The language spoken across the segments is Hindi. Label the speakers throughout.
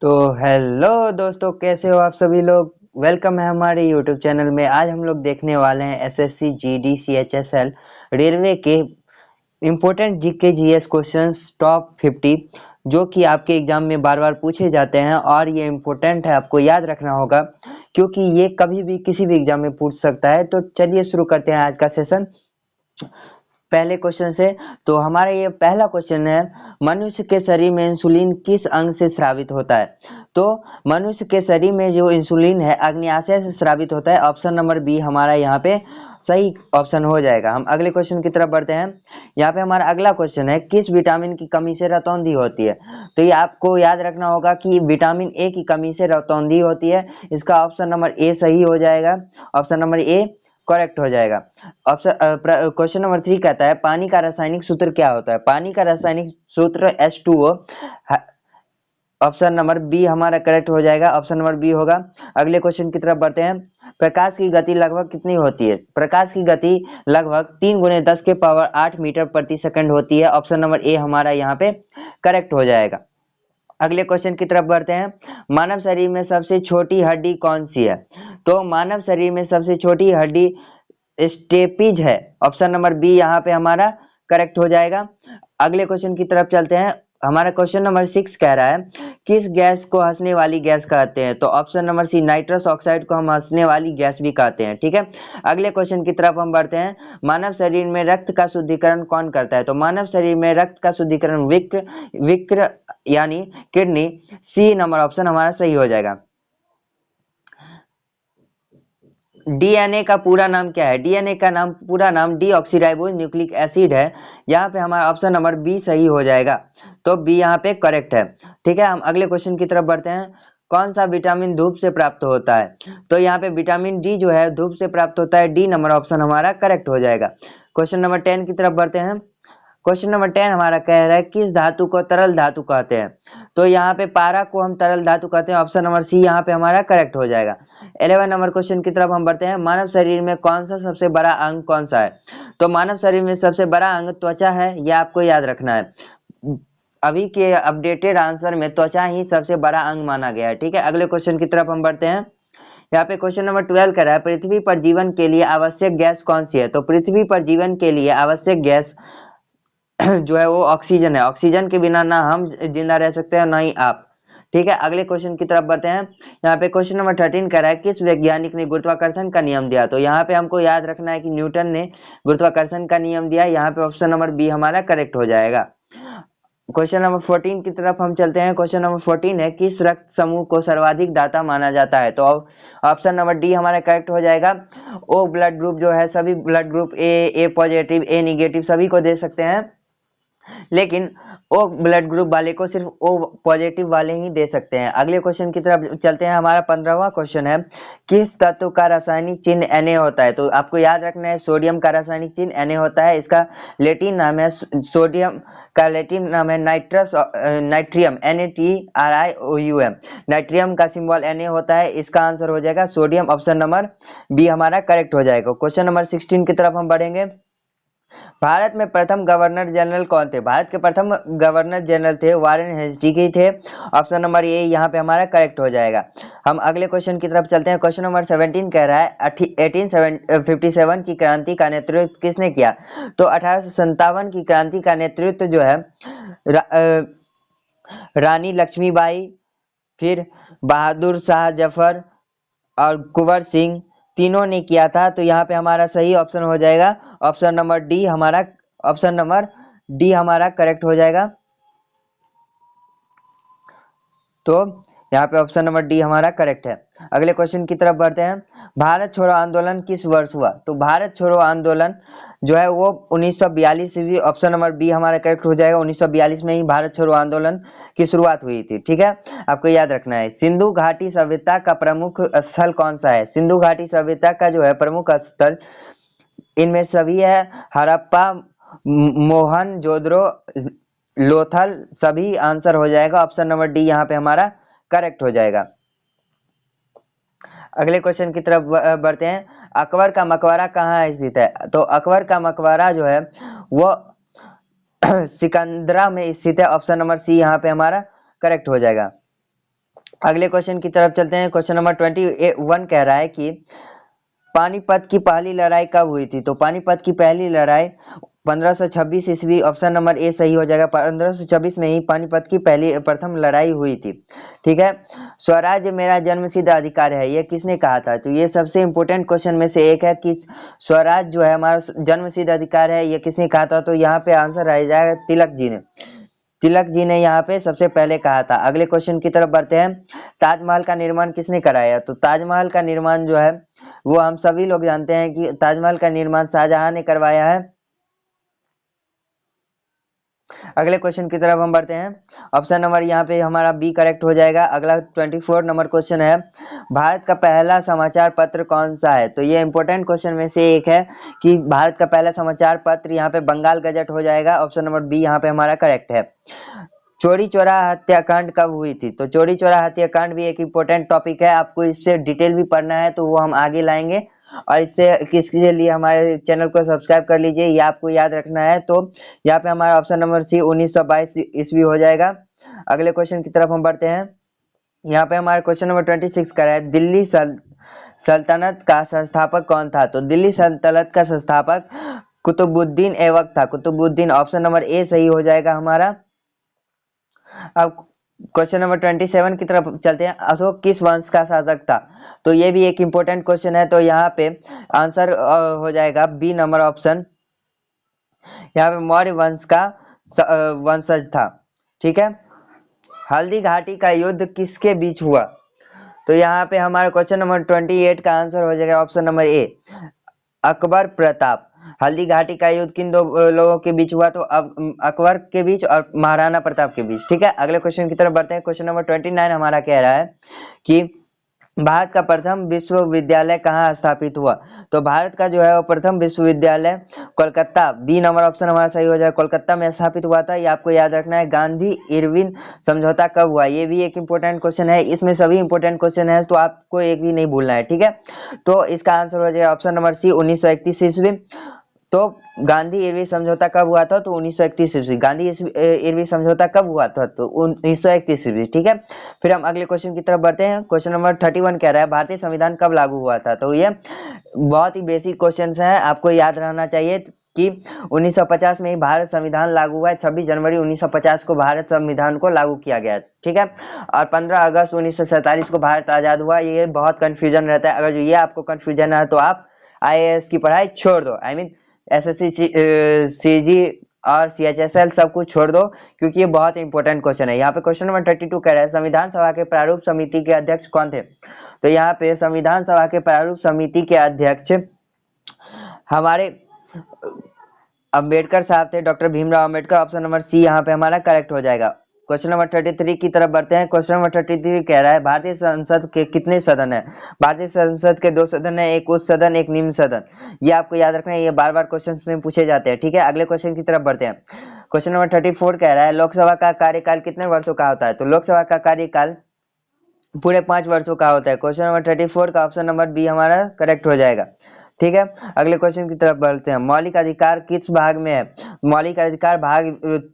Speaker 1: तो हेलो दोस्तों, कैसे हो आप सभी लोग। वेलकम है हमारे यूट्यूब चैनल में। आज हम लोग देखने वाले हैं एसएससी जीडी सीएचएसएल रेलवे के important GK GS questions top 50 जो कि आपके एग्जाम में बार बार पूछे जाते हैं और ये इम्पोर्टेंट है, आपको याद रखना होगा क्योंकि ये कभी भी किसी भी एग्जाम में पूछ सकता है। तो चलिए शुरू करते हैं आज का सेशन पहले क्वेश्चन से। तो हमारा ये पहला क्वेश्चन है, मनुष्य के शरीर में इंसुलिन किस अंग से स्रावित होता है। तो मनुष्य के शरीर में जो इंसुलिन है अग्न्याशय से स्रावित होता है। ऑप्शन नंबर बी हमारा यहाँ पे सही ऑप्शन हो जाएगा। हम अगले क्वेश्चन की तरफ बढ़ते हैं। यहाँ पे हमारा अगला क्वेश्चन है, किस विटामिन की कमी से रतौंधी होती है। तो ये आपको याद रखना होगा कि विटामिन ए की कमी से रतौंधी होती है। इसका ऑप्शन नंबर ए सही हो जाएगा। ऑप्शन नंबर ए करेक्ट हो जाएगा। ऑप्शन क्वेश्चन नंबर 3 कहता है, पानी का रासायनिक सूत्र क्या होता है। पानी का रासायनिक सूत्र H2O। ऑप्शन नंबर बी हमारा करेक्ट हो जाएगा। ऑप्शन नंबर बी होगा। अगले क्वेश्चन की तरफ बढ़ते हैं। प्रकाश की गति लगभग कितनी होती है। प्रकाश की गति लगभग 3 गुने 10 के पावर 8 मीटर प्रति सेकंड होती है। ऑप्शन नंबर ए हमारा यहाँ पे करेक्ट हो जाएगा। अगले क्वेश्चन की तरफ बढ़ते हैं। मानव शरीर में सबसे छोटी हड्डी कौन सी है। तो मानव शरीर में सबसे छोटी हड्डी स्टेपिज है। ऑप्शन नंबर बी यहाँ पे हमारा करेक्ट हो जाएगा। अगले क्वेश्चन की तरफ चलते हैं। हमारा क्वेश्चन नंबर 6 कह रहा है, किस गैस को हंसने वाली गैस कहते हैं। तो option number C nitrous oxide को हम हंसने वाली गैस भी कहते हैं। ठीक है, अगले क्वेश्चन की तरफ हम बढ़ते हैं। मानव शरीर में रक्त का शुद्धिकरण कौन करता है। तो मानव शरीर में रक्त का शुद्धिकरण विक्र विक्र यानी किडनी। सी नंबर ऑप्शन हमारा सही हो जाएगा। डीएनए का पूरा नाम क्या है। डीएनए का नाम पूरा नाम डीऑक्सीराइबोज न्यूक्लिक एसिड है। यहाँ पे हमारा ऑप्शन नंबर बी सही हो जाएगा। तो बी यहाँ पे करेक्ट है। ठीक है, हम अगले क्वेश्चन की तरफ बढ़ते हैं। कौन सा विटामिन धूप से प्राप्त होता है। तो यहाँ पे विटामिन डी जो है धूप से प्राप्त होता है। डी नंबर ऑप्शन हमारा करेक्ट हो जाएगा। क्वेश्चन नंबर 10 की तरफ बढ़ते हैं। क्वेश्चन नंबर 10 हमारा कह रहा है, किस धातु को तरल धातु कहते हैं। तो यहाँ पे पारा को हम तरल धातु कहते हैं। ऑप्शन नंबर सी यहाँ पे हमारा करेक्ट हो जाएगा। 11 नंबर क्वेश्चन की तरफ हम बढ़ते हैं। मानव शरीर में कौन सा सबसे बड़ा अंग कौन सा है। तो मानव शरीर में सबसे बड़ा अंग त्वचा है, यह आपको याद रखना है। अभी के अपडेटेड आंसर में त्वचा ही सबसे बड़ा अंग माना गया है। ठीक है, अगले क्वेश्चन की तरफ हम बढ़ते हैं। यहाँ पे क्वेश्चन नंबर 12 कर रहा है, पृथ्वी पर जीवन के लिए आवश्यक गैस कौन सी है। तो पृथ्वी पर जीवन के लिए आवश्यक गैस जो है वो ऑक्सीजन है। ऑक्सीजन के बिना ना हम जिंदा रह सकते हैं ना ही आप। ठीक है, अगले क्वेश्चन की तरफ बढ़ते हैं। यहाँ पे क्वेश्चन नंबर 13 कह रहा है, किस वैज्ञानिक ने गुरुत्वाकर्षण का नियम दिया। तो यहाँ पे हमको याद रखना है कि न्यूटन ने गुरुत्वाकर्षण का नियम दिया। यहाँ पे ऑप्शन नंबर बी हमारा करेक्ट हो जाएगा। क्वेश्चन नंबर 14 की तरफ हम चलते हैं। क्वेश्चन नंबर 14 है, किस रक्त समूह को सर्वाधिक दाता माना जाता है। तो ऑप्शन नंबर डी हमारा करेक्ट हो जाएगा। ओ ब्लड ग्रुप जो है सभी blood group A positive A negative सभी को दे सकते हैं, लेकिन ओ ब्लड ग्रुप वाले को सिर्फ ओ पॉजिटिव वाले ही दे सकते हैं। अगले क्वेश्चन की तरफ चलते हैं। हमारा 15वां क्वेश्चन है, किस तत्व का रासायनिक चिन्ह Na होता है। तो आपको याद रखना है सोडियम का रासायनिक चिन्ह Na होता है। इसका लेटिन नाम है सोडियम का लेटिन नाम है नाइट्रियम NaTriOum। नाइट्रियम का सिंबल Na होता है। इसका आंसर हो जाएगा सोडियम। ऑप्शन नंबर बी हमारा करेक्ट हो जाएगा। क्वेश्चन नंबर 16 की तरफ हम बढ़ेंगे। भारत में प्रथम गवर्नर जनरल कौन थे। भारत के प्रथम गवर्नर जनरल थे वारेन हेस्टिंग्स थे। ऑप्शन नंबर ए यहाँ पे हमारा करेक्ट हो जाएगा। हम अगले क्वेश्चन की तरफ चलते हैं। क्वेश्चन नंबर 17 कह रहा है, 1857 की क्रांति का नेतृत्व किसने किया। तो 1857 की क्रांति का नेतृत्व जो है रानी लक्ष्मीबाई, फिर बहादुर शाह जफर और कुंवर सिंह तीनों ने किया था। तो यहाँ पे हमारा सही ऑप्शन हो जाएगा ऑप्शन नंबर डी हमारा। ऑप्शन नंबर डी हमारा करेक्ट हो जाएगा। तो यहाँ पे ऑप्शन नंबर डी हमारा करेक्ट है। अगले क्वेश्चन की तरफ बढ़ते हैं। भारत छोड़ो आंदोलन किस वर्ष हुआ। तो भारत छोड़ो आंदोलन जो है वो 1942 ईस्वी। ऑप्शन नंबर बी हमारा करेक्ट हो जाएगा। 1942 में ही भारत छोड़ो आंदोलन की शुरुआत हुई थी। ठीक है, आपको याद रखना है। सिंधु घाटी सभ्यता का प्रमुख स्थल कौन सा है। सिंधु घाटी सभ्यता का जो है प्रमुख स्थल इनमें सभी है, हड़प्पा, मोहनजोदड़ो, लोथल सभी आंसर हो जाएगा। ऑप्शन नंबर डी यहाँ पे हमारा करेक्ट हो जाएगा। अगले क्वेश्चन की तरफ बढ़ते हैं। अकबर का मकबरा कहाँ स्थित है। तो अकबर का मकबरा जो है वो सिकंदरा में स्थित है। ऑप्शन नंबर सी यहाँ पे हमारा करेक्ट हो जाएगा। अगले क्वेश्चन की तरफ चलते हैं। क्वेश्चन नंबर 21 कह रहा है कि पानीपत की पहली लड़ाई कब हुई थी? तो पानीपत की पहली लड़ाई 1526 ईस्वी, ऑप्शन नंबर ए सही हो जाएगा। 1526 में ही पानीपत की पहली प्रथम लड़ाई हुई थी। ठीक है। स्वराज्य मेरा जन्मसिद्ध अधिकार है, ये किसने कहा था? तो ये सबसे इंपॉर्टेंट क्वेश्चन में से एक है कि स्वराज जो है हमारा जन्मसिद्ध अधिकार है, ये किसने कहा था? तो यहाँ पे आंसर आ जाएगा तिलक जी ने। तिलक जी ने यहाँ पे सबसे पहले कहा था। अगले क्वेश्चन की तरफ बढ़ते हैं। ताजमहल का निर्माण किसने कराया? तो ताजमहल का निर्माण जो है वो हम सभी लोग जानते हैं कि ताजमहल का निर्माण शाहजहां ने करवाया है। अगले क्वेश्चन की तरफ हम बढ़ते हैं। ऑप्शन नंबर यहाँ पे हमारा बी करेक्ट हो जाएगा। अगला 24 नंबर क्वेश्चन है, भारत का पहला समाचार पत्र कौन सा है? तो ये इंपॉर्टेंट क्वेश्चन में से एक है कि भारत का पहला समाचार पत्र यहाँ पे बंगाल गजट हो जाएगा। ऑप्शन नंबर बी यहाँ पे हमारा करेक्ट है। चोरी चौरा हत्याकांड कब हुई थी? तो चोरी चौरा हत्याकांड भी एक इम्पोर्टेंट टॉपिक है, आपको इससे डिटेल भी पढ़ना है तो वो हम आगे लाएंगे। और इससे किसके लिए हमारे चैनल को सब्सक्राइब कर लीजिए, ये आपको याद रखना है। तो यहाँ पे हमारा ऑप्शन नंबर सी 1922 ईस्वी हो जाएगा। अगले क्वेश्चन की तरफ हम बढ़ते हैं। यहाँ पे हमारा क्वेश्चन नंबर 26 का है, दिल्ली सल्तनत का संस्थापक कौन था? तो दिल्ली सल्तनत का संस्थापक कुतुबुद्दीन ऐबक था। कुतुबुद्दीन, ऑप्शन नंबर ए सही हो जाएगा हमारा। अब क्वेश्चन नंबर 27 की तरफ चलते हैं। अशोक किस वंश का शासक था? तो ये भी एक इंपॉर्टेंट क्वेश्चन है, तो यहाँ पे आंसर हो जाएगा बी नंबर ऑप्शन। यहाँ पे मौर्य वंश का वंशज था। ठीक है। हल्दी घाटी का युद्ध किसके बीच हुआ? तो यहाँ पे हमारा क्वेश्चन नंबर 28 का आंसर हो जाएगा option number A, Akbar Pratap. Haldi Ghati का युद्ध किन दो लोगों के बीच हुआ? तो अब अकबर के बीच और महाराणा प्रताप के बीच। ठीक है। अगले क्वेश्चन की तरफ बढ़ते हैं। क्वेश्चन नंबर 29 हमारा कह रहा है कि भारत का प्रथम विश्वविद्यालय कहाँ स्थापित हुआ? तो भारत का जो है वो प्रथम विश्वविद्यालय कोलकाता, बी नंबर ऑप्शन हमारा सही हो जाएगा, कोलकाता में स्थापित हुआ था। ये आपको याद रखना है। गांधी इरविन समझौता कब हुआ? ये भी एक इंपॉर्टेंट क्वेश्चन है, इसमें सभी इंपॉर्टेंट क्वेश्चन है तो आपको एक भी नहीं भूलना है। ठीक है। तो इसका आंसर हो जाएगा ऑप्शन नंबर सी 1931 ईस्वी। तो गांधी इरविन समझौता कब हुआ था? तो 1931 ईस्वी। गांधी इरविन समझौता कब हुआ था? तो 1931 ईस्वी। ठीक है। फिर हम अगले क्वेश्चन की तरफ बढ़ते हैं। क्वेश्चन नंबर 31 कह रहा है, भारतीय संविधान कब लागू हुआ था? तो ये बहुत ही बेसिक क्वेश्चन है, आपको याद रहना चाहिए कि 1950 में ही भारत संविधान लागू हुआ है। 26 जनवरी 1950 को भारत संविधान को लागू किया गया। ठीक है। और 15 अगस्त 1947 को भारत आजाद हुआ। ये बहुत कंफ्यूजन रहता है, अगर जो ये आपको कंफ्यूजन है तो आप IAS की पढ़ाई छोड़ दो। आई मीन SSC CG और CHSL सब कुछ छोड़ दो, क्योंकि ये बहुत इंपॉर्टेंट क्वेश्चन है। यहाँ पे क्वेश्चन नंबर 32 कह रहा है, संविधान सभा के प्रारूप समिति के अध्यक्ष कौन थे? तो यहाँ पे संविधान सभा के प्रारूप समिति के अध्यक्ष हमारे अम्बेडकर साहब थे, doctor Bhimrao Ambedkar. Option number C यहाँ पे हमारा करेक्ट हो जाएगा। क्वेश्चन नंबर 33 की तरफ बढ़ते हैं। क्वेश्चन नंबर 33 कह रहा है, भारतीय संसद के कितने सदन है? भारतीय संसद के 2 सदन है, एक उच्च सदन एक निम्न सदन। ये आपको याद रखना है, ये बार बार क्वेश्चन में पूछे जाते हैं। ठीक है। अगले क्वेश्चन की तरफ बढ़ते हैं। क्वेश्चन नंबर 34 कह रहा है, लोकसभा का कार्यकाल कितने वर्षों का होता है? तो लोकसभा का कार्यकाल पूरे 5 वर्षों का होता है। क्वेश्चन नंबर 34 का ऑप्शन नंबर बी हमारा करेक्ट हो जाएगा। ठीक है। अगले क्वेश्चन की तरफ बढ़ते हैं। मौलिक अधिकार किस भाग में है? मौलिक अधिकार भाग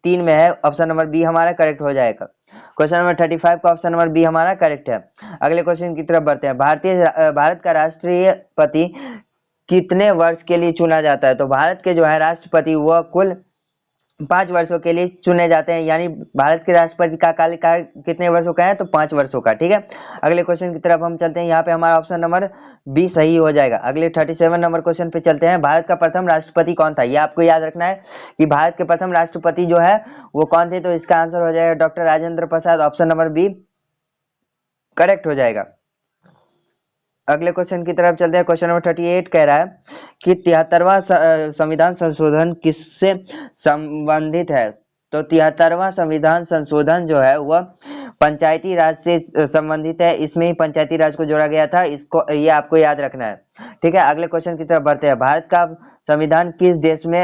Speaker 1: 3 में है। ऑप्शन नंबर बी हमारा करेक्ट हो जाएगा। क्वेश्चन नंबर 35 का ऑप्शन नंबर बी हमारा करेक्ट है। अगले क्वेश्चन की तरफ बढ़ते हैं। भारत का राष्ट्रपति कितने वर्ष के लिए चुना जाता है? तो भारत के जो है राष्ट्रपति वह कुल 5 वर्षों के लिए चुने जाते हैं, यानी भारत के राष्ट्रपति का कार्यकाल कितने वर्षों का है? तो 5 वर्षों का। ठीक है। अगले क्वेश्चन की तरफ हम चलते हैं। यहाँ पे हमारा ऑप्शन नंबर बी सही हो जाएगा। अगले 37 नंबर क्वेश्चन पे चलते हैं। भारत का प्रथम राष्ट्रपति कौन था? ये आपको याद रखना है कि भारत के प्रथम राष्ट्रपति जो है वो कौन थे? तो इसका आंसर हो जाएगा doctor Rajendra Prasad. Option number B correct हो जाएगा। अगले क्वेश्चन की तरफ चलते हैं। क्वेश्चन नंबर 38 कह रहा है कि 73वां संविधान संशोधन किससे संबंधित है? तो 73वां संविधान संशोधन जो है वह पंचायती राज से संबंधित है। इसमें ही पंचायती राज को जोड़ा गया था, इसको ये आपको याद रखना है। ठीक है। अगले क्वेश्चन की तरफ बढ़ते हैं। भारत का संविधान किस देश में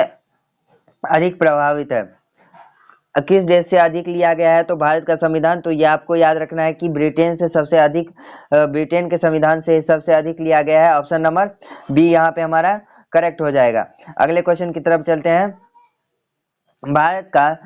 Speaker 1: अधिक प्रभावित है? किस देश से अधिक लिया गया है? तो भारत का संविधान, तो ये आपको याद रखना है कि ब्रिटेन से सबसे अधिक, ब्रिटेन के संविधान से सबसे अधिक लिया गया है। ऑप्शन नंबर बी यहाँ पे हमारा करेक्ट हो जाएगा। अगले क्वेश्चन की तरफ चलते हैं। भारत का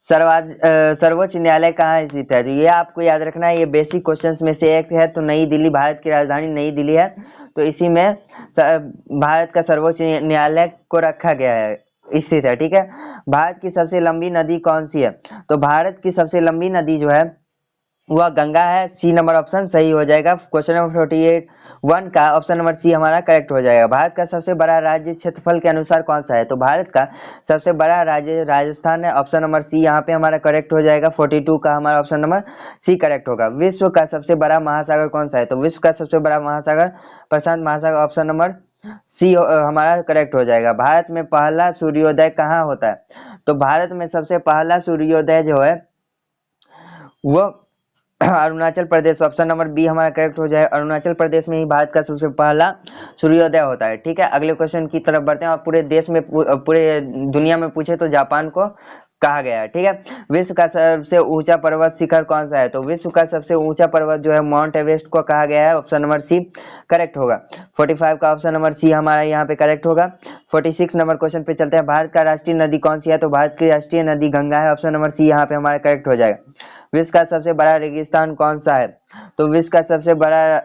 Speaker 1: सर्वोच्च न्यायालय कहाँ स्थित है? तो ये आपको याद रखना है, ये बेसिक क्वेश्चंस में से एक है। तो नई दिल्ली, भारत की राजधानी नई दिल्ली है, तो इसी में भारत का सर्वोच्च न्यायालय को रखा गया है, स्थित है। ठीक है। भारत की सबसे लंबी नदी कौन सी है? तो भारत की सबसे लंबी नदी जो है वह गंगा है। सी नंबर ऑप्शन सही हो जाएगा। क्वेश्चन नंबर 48 1 का ऑप्शन नंबर सी हमारा करेक्ट हो जाएगा। भारत का सबसे बड़ा राज्य क्षेत्रफल के अनुसार कौन सा है? तो भारत का सबसे बड़ा राज्य राजस्थान है। ऑप्शन नंबर सी यहाँ पे हमारा करेक्ट हो जाएगा। 42 का हमारा ऑप्शन नंबर सी करेक्ट होगा। विश्व का सबसे बड़ा महासागर कौन सा है? तो विश्व का सबसे बड़ा महासागर प्रशांत महासागर, ऑप्शन नंबर सी हमारा करेक्ट हो जाएगा। भारत में पहला सूर्योदय कहाँ होता है? तो भारत में सबसे पहला सूर्योदय जो है वो Arunachal Pradesh, option number B हमारा करेक्ट हो जाए। अरुणाचल प्रदेश में ही भारत का सबसे पहला सूर्योदय होता है। ठीक है। अगले क्वेश्चन की तरफ बढ़ते हैं। और पूरे देश में, पूरे दुनिया में पूछे तो जापान को कहा गया है। ठीक है। विश्व का सबसे ऊंचा पर्वत शिखर कौन सा है? तो विश्व का सबसे ऊंचा पर्वत जो है माउंट एवरेस्ट को कहा गया है। ऑप्शन नंबर सी करेक्ट होगा। 45 का ऑप्शन नंबर सी हमारा यहाँ पे करेक्ट होगा। 46 नंबर क्वेश्चन पे चलते हैं। भारत का राष्ट्रीय नदी कौन सी है? तो भारत की राष्ट्रीय नदी गंगा है। ऑप्शन नंबर सी यहाँ पे हमारा करेक्ट हो जाएगा। विश्व का सबसे बड़ा रेगिस्तान कौन सा है? तो विश्व का सबसे बड़ा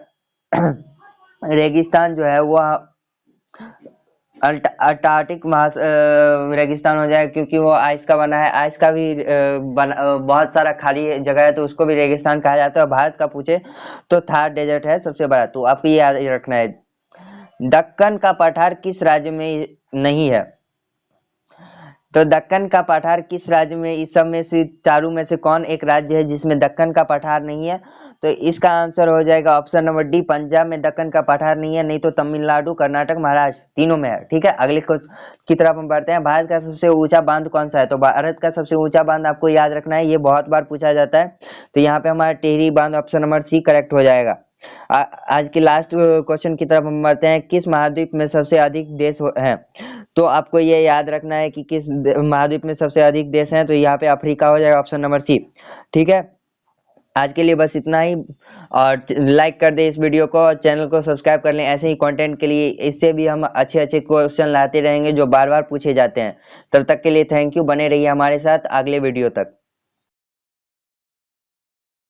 Speaker 1: रेगिस्तान जो है वह अंटार्कटिक रेगिस्तान हो जाएगा, क्योंकि वो आइस का बना है। आइस का भी बहुत सारा खाली जगह है, तो उसको भी रेगिस्तान कहा जाता है। भारत का पूछे तो थार डेजर्ट है सबसे बड़ा। तो आपको ये याद रखना है। दक्कन का पठार किस राज्य में नहीं है? तो दक्कन का पठार किस राज्य में, इस सब में से चारों में से कौन एक राज्य है जिसमें दक्कन का पठार नहीं है? तो इसका आंसर हो जाएगा ऑप्शन नंबर डी, पंजाब में दक्कन का पठार नहीं है, नहीं तो तमिलनाडु, कर्नाटक, महाराष्ट्र, तीनों में है। ठीक है। अगले की तरफ हम बढ़ते हैं। भारत का सबसे ऊंचा बांध कौन सा है? तो भारत का सबसे ऊंचा बांध आपको याद रखना है, ये बहुत बार पूछा जाता है। तो यहाँ पे हमारा टिहरी बांध, ऑप्शन नंबर सी करेक्ट हो जाएगा। आज की लास्ट क्वेश्चन की तरफ हम बढ़ते हैं। किस महाद्वीप में सबसे अधिक देश हैं? तो आपको ये याद रखना है कि किस महाद्वीप में सबसे अधिक देश हैं। तो यहाँ पे अफ्रीका हो जाएगा, ऑप्शन नंबर सी। ठीक है। आज के लिए बस इतना ही। और लाइक कर दे इस वीडियो को और चैनल को सब्सक्राइब कर लें ऐसे ही कंटेंट के लिए। इससे भी हम अच्छे अच्छे क्वेश्चन लाते रहेंगे जो बार बार पूछे जाते हैं। तब तक के लिए थैंक यू। बने रहिए हमारे साथ अगले वीडियो तक।